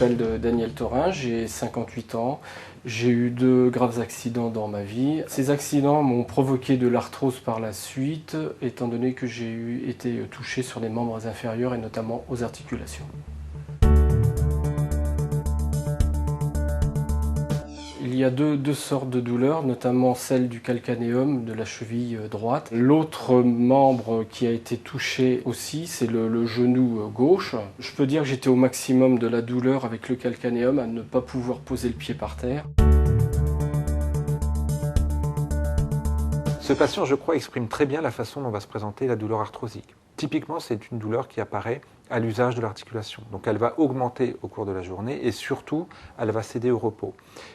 m'appelle Daniel Thorin, j'ai 58 ans. J'ai eu 2 graves accidents dans ma vie. Ces accidents m'ont provoqué de l'arthrose par la suite, étant donné que j'ai été touché sur les membres inférieurs et notamment aux articulations. Il y a deux sortes de douleurs, notamment celle du calcanéum de la cheville droite. L'autre membre qui a été touché aussi, c'est le genou gauche. Je peux dire que j'étais au maximum de la douleur avec le calcanéum, à ne pas pouvoir poser le pied par terre. Ce patient, je crois, exprime très bien la façon dont va se présenter la douleur arthrosique. Typiquement, c'est une douleur qui apparaît à l'usage de l'articulation. Donc elle va augmenter au cours de la journée et surtout, elle va céder au repos.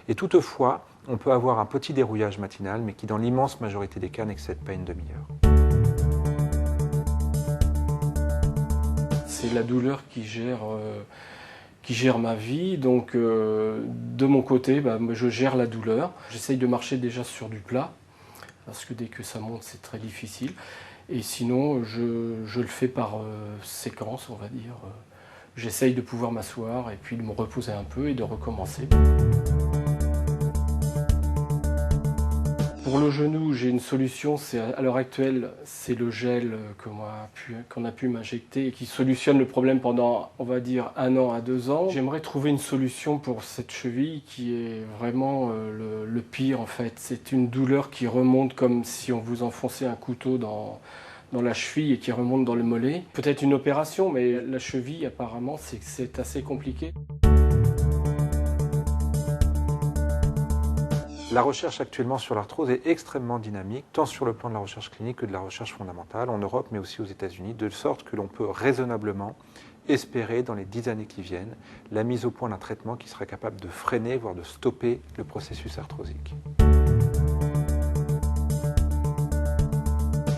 Et toutefois, on peut avoir un petit dérouillage matinal, mais qui dans l'immense majorité des cas n'excède pas une demi-heure. C'est la douleur qui gère ma vie, donc de mon côté, je gère la douleur. J'essaye de marcher déjà sur du plat, parce que dès que ça monte, c'est très difficile. Et sinon, je le fais par séquence, on va dire. J'essaye de pouvoir m'asseoir et puis de me reposer un peu et de recommencer. Pour le genou, j'ai une solution, à l'heure actuelle, c'est le gel qu'on a pu m'injecter et qui solutionne le problème pendant, on va dire, 1 an à 2 ans. J'aimerais trouver une solution pour cette cheville qui est vraiment le pire en fait. C'est une douleur qui remonte comme si on vous enfonçait un couteau dans la cheville et qui remonte dans le mollet. Peut-être une opération, mais la cheville apparemment c'est assez compliqué. La recherche actuellement sur l'arthrose est extrêmement dynamique, tant sur le plan de la recherche clinique que de la recherche fondamentale, en Europe mais aussi aux États-Unis, de sorte que l'on peut raisonnablement espérer dans les 10 années qui viennent la mise au point d'un traitement qui serait capable de freiner, voire de stopper le processus arthrosique.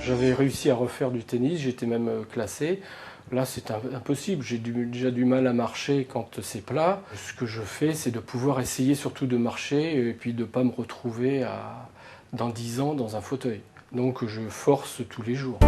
J'avais réussi à refaire du tennis, j'étais même classé. Là, c'est impossible. J'ai déjà du mal à marcher quand c'est plat. Ce que je fais, c'est de pouvoir essayer surtout de marcher et puis de ne pas me retrouver dans 10 ans dans un fauteuil. Donc, je force tous les jours.